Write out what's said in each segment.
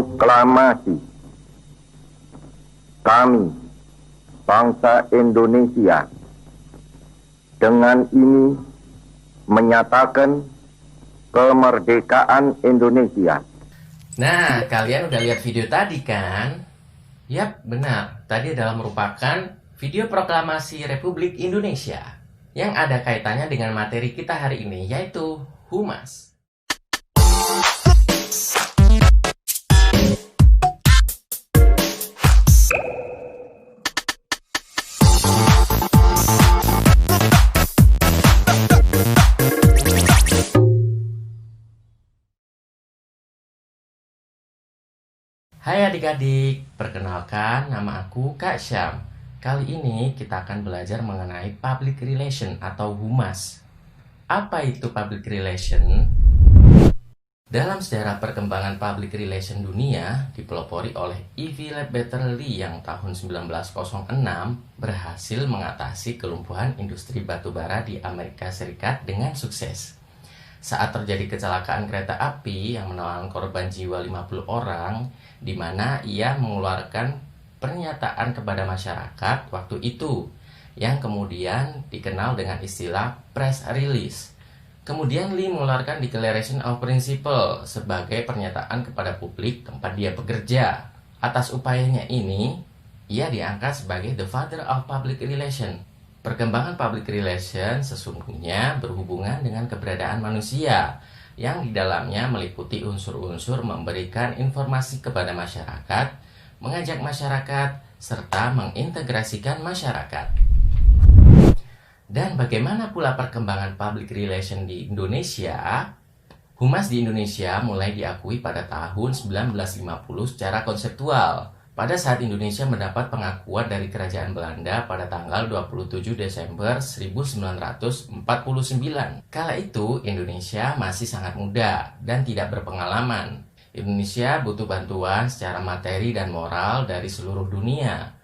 Proklamasi. Kami, bangsa Indonesia, dengan ini menyatakan kemerdekaan Indonesia. Nah, kalian udah lihat video tadi kan? Yap, benar. Tadi adalah merupakan video proklamasi Republik Indonesia yang ada kaitannya dengan materi kita hari ini, yaitu Humas. Hai adik-adik, perkenalkan nama aku Kak Syam. Kali ini kita akan belajar mengenai Public Relation atau Humas. Apa itu Public Relation? Dalam sejarah perkembangan Public Relation dunia, dipelopori oleh E.V. Ledbetter-Lee yang tahun 1906 berhasil mengatasi kelumpuhan industri batubara di Amerika Serikat dengan sukses. Saat terjadi kecelakaan kereta api yang menelan korban jiwa 50 orang, di mana ia mengeluarkan pernyataan kepada masyarakat waktu itu, yang kemudian dikenal dengan istilah press release. Kemudian Lee mengeluarkan Declaration of Principle sebagai pernyataan kepada publik tempat dia bekerja. Atas upayanya ini, ia diangkat sebagai the father of public relation. Perkembangan public relation sesungguhnya berhubungan dengan keberadaan manusia yang di dalamnya meliputi unsur-unsur memberikan informasi kepada masyarakat, mengajak masyarakat, serta mengintegrasikan masyarakat. Dan bagaimana pula perkembangan public relation di Indonesia? Humas di Indonesia mulai diakui pada tahun 1950 secara konseptual. Pada saat Indonesia mendapat pengakuan dari Kerajaan Belanda pada tanggal 27 Desember 1949. Kala itu Indonesia masih sangat muda dan tidak berpengalaman. Indonesia butuh bantuan secara materi dan moral dari seluruh dunia.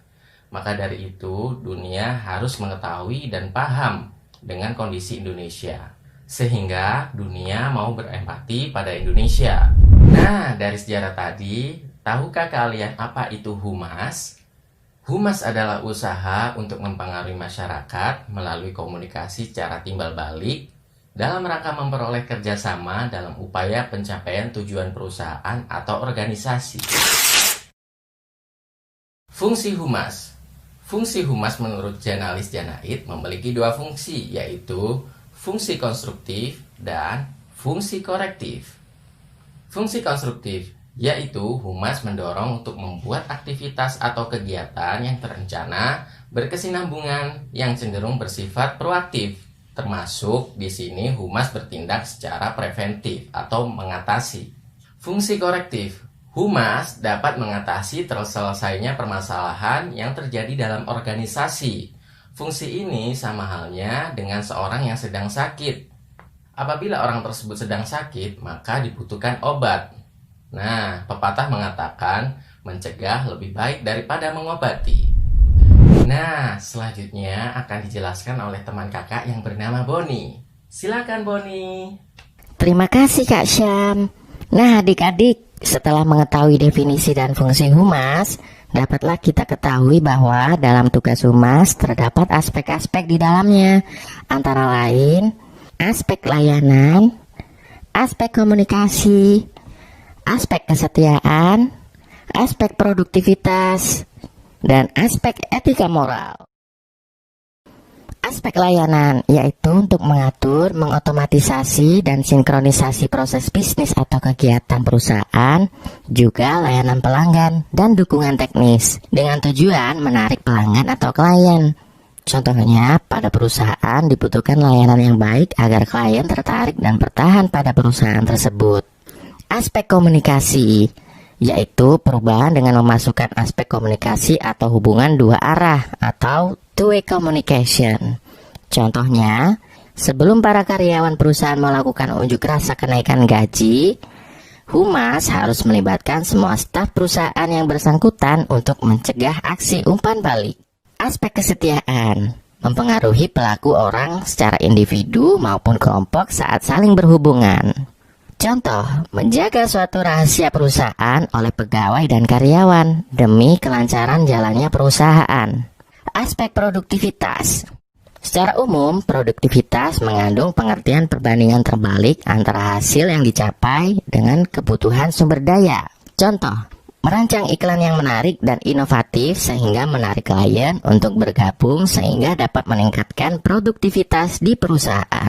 Maka dari itu dunia harus mengetahui dan paham dengan kondisi Indonesia, sehingga dunia mau berempati pada Indonesia. Nah, dari sejarah tadi, tahukah kalian apa itu humas? Humas adalah usaha untuk mempengaruhi masyarakat melalui komunikasi secara timbal balik dalam rangka memperoleh kerjasama dalam upaya pencapaian tujuan perusahaan atau organisasi. Fungsi humas. Fungsi humas menurut Janalis Janait memiliki dua fungsi, yaitu fungsi konstruktif dan fungsi korektif. Fungsi konstruktif yaitu humas mendorong untuk membuat aktivitas atau kegiatan yang terencana, berkesinambungan, yang cenderung bersifat proaktif. Termasuk di sini humas bertindak secara preventif atau mengatasi. Fungsi korektif, humas dapat mengatasi terselesainya permasalahan yang terjadi dalam organisasi. Fungsi ini sama halnya dengan seorang yang sedang sakit. Apabila orang tersebut sedang sakit, maka dibutuhkan obat. Nah, pepatah mengatakan mencegah lebih baik daripada mengobati. Nah, selanjutnya akan dijelaskan oleh teman kakak yang bernama Boni. Silakan Boni. Terima kasih Kak Syam. Nah adik-adik, setelah mengetahui definisi dan fungsi humas, dapatlah kita ketahui bahwa dalam tugas humas terdapat aspek-aspek di dalamnya, antara lain aspek layanan, aspek komunikasi, aspek kesetiaan, aspek produktivitas, dan aspek etika moral. Aspek layanan yaitu untuk mengatur, mengotomatisasi, dan sinkronisasi proses bisnis atau kegiatan perusahaan, juga layanan pelanggan dan dukungan teknis dengan tujuan menarik pelanggan atau klien. Contohnya, pada perusahaan dibutuhkan layanan yang baik agar klien tertarik dan bertahan pada perusahaan tersebut. Aspek komunikasi yaitu perubahan dengan memasukkan aspek komunikasi atau hubungan dua arah atau two-way communication. Contohnya, sebelum para karyawan perusahaan melakukan unjuk rasa kenaikan gaji, humas harus melibatkan semua staf perusahaan yang bersangkutan untuk mencegah aksi umpan balik. Aspek kesetiaan mempengaruhi pelaku orang secara individu maupun kelompok saat saling berhubungan. Contoh, menjaga suatu rahasia perusahaan oleh pegawai dan karyawan demi kelancaran jalannya perusahaan. Aspek produktivitas. Secara umum, produktivitas mengandung pengertian perbandingan terbalik antara hasil yang dicapai dengan kebutuhan sumber daya. Contoh, merancang iklan yang menarik dan inovatif sehingga menarik klien untuk bergabung sehingga dapat meningkatkan produktivitas di perusahaan.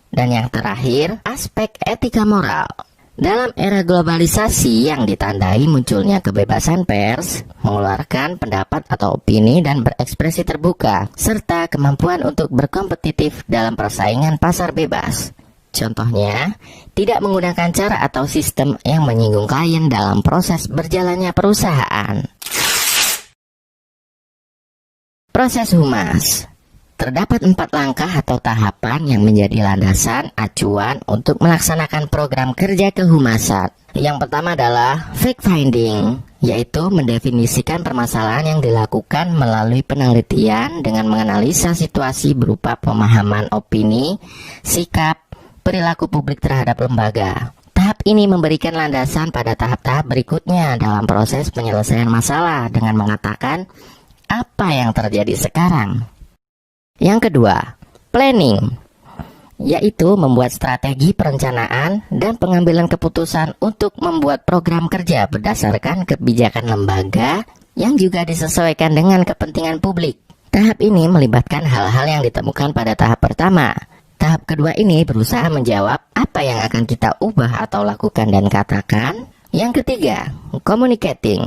Dan yang terakhir, aspek etika moral. Dalam era globalisasi yang ditandai munculnya kebebasan pers, mengeluarkan pendapat atau opini dan berekspresi terbuka, serta kemampuan untuk berkompetitif dalam persaingan pasar bebas. Contohnya, tidak menggunakan cara atau sistem yang menyinggung klien dalam proses berjalannya perusahaan. Proses humas. Terdapat 4 langkah atau tahapan yang menjadi landasan acuan untuk melaksanakan program kerja kehumasan. Yang pertama adalah fact finding, yaitu mendefinisikan permasalahan yang dilakukan melalui penelitian dengan menganalisa situasi berupa pemahaman opini, sikap, perilaku publik terhadap lembaga. Tahap ini memberikan landasan pada tahap-tahap berikutnya dalam proses penyelesaian masalah dengan mengatakan apa yang terjadi sekarang. Yang kedua, planning, yaitu membuat strategi perencanaan dan pengambilan keputusan untuk membuat program kerja berdasarkan kebijakan lembaga yang juga disesuaikan dengan kepentingan publik. Tahap ini melibatkan hal-hal yang ditemukan pada tahap pertama. Tahap kedua ini berusaha menjawab apa yang akan kita ubah atau lakukan dan katakan. Yang ketiga, communicating,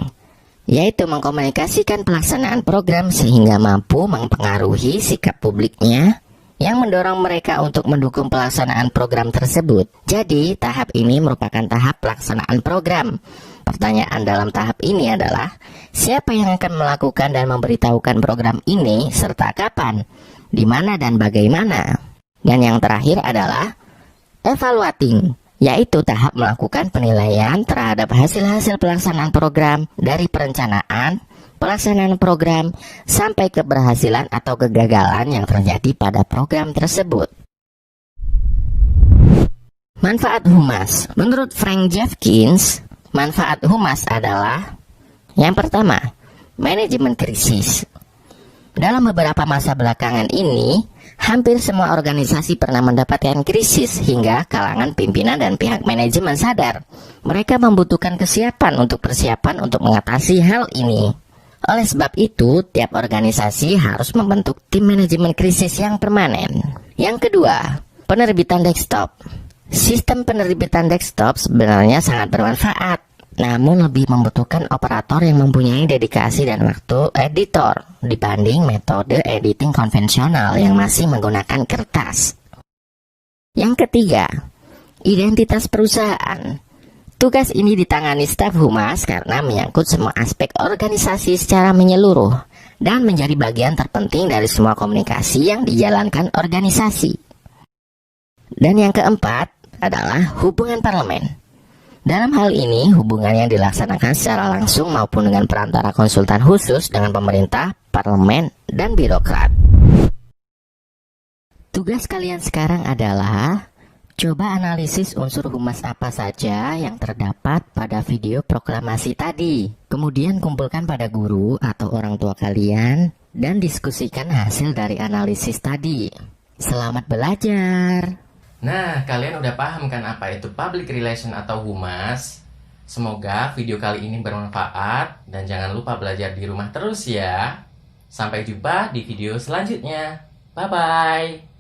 yaitu mengkomunikasikan pelaksanaan program sehingga mampu mempengaruhi sikap publiknya yang mendorong mereka untuk mendukung pelaksanaan program tersebut. Jadi, tahap ini merupakan tahap pelaksanaan program. Pertanyaan dalam tahap ini adalah, siapa yang akan melakukan dan memberitahukan program ini serta kapan, di mana dan bagaimana? Dan yang terakhir adalah evaluating, yaitu tahap melakukan penilaian terhadap hasil-hasil pelaksanaan program dari perencanaan, pelaksanaan program, sampai keberhasilan atau kegagalan yang terjadi pada program tersebut. Manfaat humas. Menurut Frank Jeffkins, manfaat humas adalah yang pertama, manajemen krisis. Dalam beberapa masa belakangan ini, hampir semua organisasi pernah mendapatkan krisis hingga kalangan pimpinan dan pihak manajemen sadar mereka membutuhkan persiapan untuk mengatasi hal ini. Oleh sebab itu, tiap organisasi harus membentuk tim manajemen krisis yang permanen. Yang kedua, penerbitan desktop. Sistem penerbitan desktop sebenarnya sangat bermanfaat, namun lebih membutuhkan operator yang mempunyai dedikasi dan waktu editor dibanding metode editing konvensional yang masih menggunakan kertas. Yang ketiga, identitas perusahaan. Tugas ini ditangani staf humas karena menyangkut semua aspek organisasi secara menyeluruh dan menjadi bagian terpenting dari semua komunikasi yang dijalankan organisasi. Dan yang keempat adalah hubungan parlemen. Dalam hal ini, hubungan yang dilaksanakan secara langsung maupun dengan perantara konsultan khusus dengan pemerintah, parlemen, dan birokrat. Tugas kalian sekarang adalah coba analisis unsur humas apa saja yang terdapat pada video proklamasi tadi. Kemudian kumpulkan pada guru atau orang tua kalian dan diskusikan hasil dari analisis tadi. Selamat belajar! Nah, kalian udah paham kan apa itu public relation atau humas? Semoga video kali ini bermanfaat dan jangan lupa belajar di rumah terus ya. Sampai jumpa di video selanjutnya. Bye-bye.